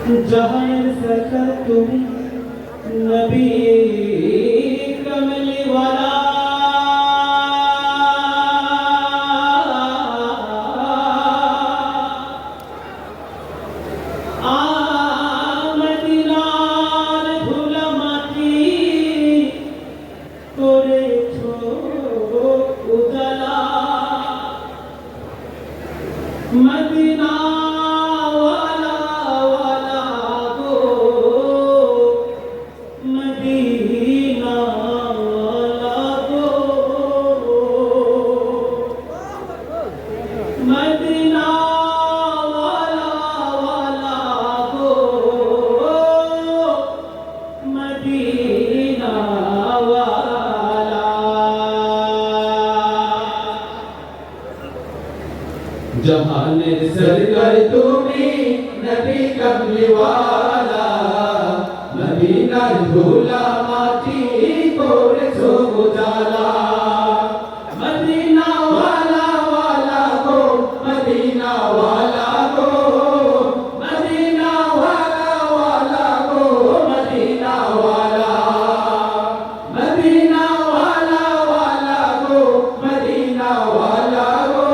जहान सरकार तुम नबी कमली वाला मदीनार धूला माटी করেছো উজালা মদিনা ওয়ালা ওয়ালা গো মদিনা ওয়ালা গো মদিনা ওয়ালা ওয়ালা গো মদিনা जहाने सरकार तुम्हें नबी कमली वाला मदीना धूला माटी করেছো উজালা मदीना वाला वाला गो मदीना वाला गो मदीना वाला वाला गो मदीना वाला मदीना वाला वाला गो मदीना वाला गो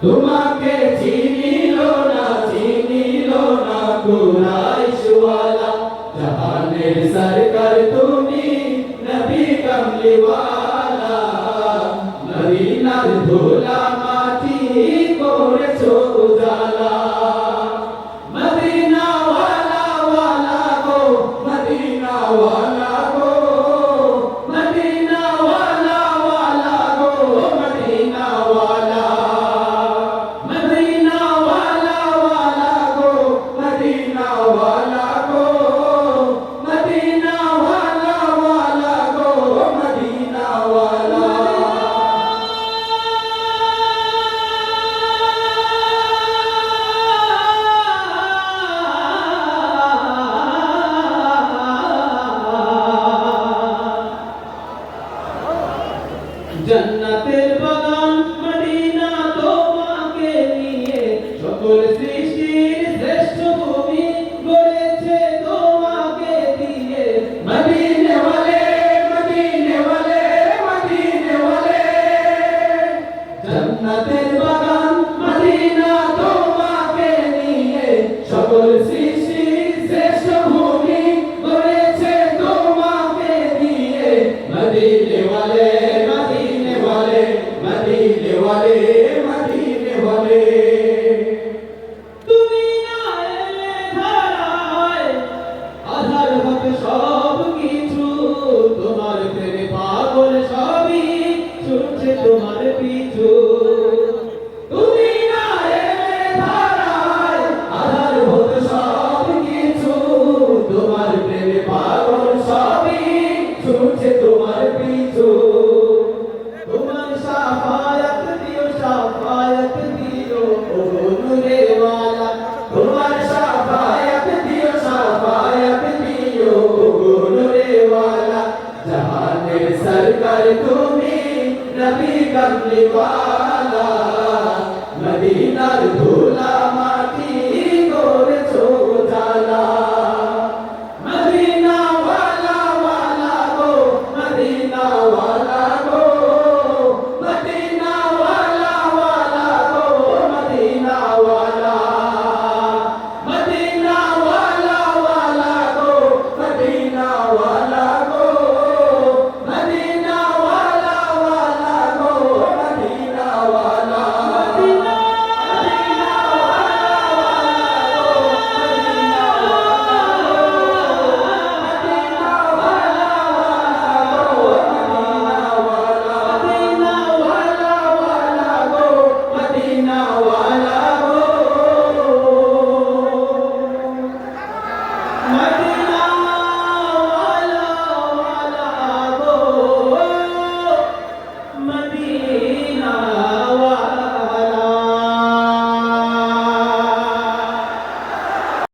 তোমাকে চিনিল না কুরাইশ ওয়ালা জাহানের সরকার তুমি নবী কমলি ওয়ালা মদিনার ধুলা মাটি করেছো উজালা মদিনা ওয়ালা ওয়ালা গো মদিনা ওয়ালা গো মদিনা ওয়ালা ওয়ালা গো মদিনা ওয়ালা जन्नतेर बागान मदीना তোমাকে নিয়ে সকল সৃষ্টির শ্রেষ্ঠ ভূমি গড়েছে তোমাকে দিয়ে মদিনে ওয়ালে মদিনে ওয়ালে মদিনে ওয়ালে জন্নতের বাগান মদিনা তোমাকে নিয়ে সকল সৃষ্টির শ্রেষ্ঠ ভূমি গড়েছে তোমাকে দিয়ে মদিনে ওয়ালে मदीने वाले मदीने वाले তুমি না এলে ধারায় আধার হবে সব কিছু তোমার প্রেমে পাগল সবই ছুটছে তোমার পিছু তুমি না এলে ধারায় আধার হবে সব কিছু তোমার প্রেমে পাগল সবই ছুটছে তোমার পিছু शाफायत दियो ओ नूरे वाला तुम्हार शाफायत दियो ओ नूरे वाला जहाने सरकार तुम्हें नबी कमली वाला मदीनार धूला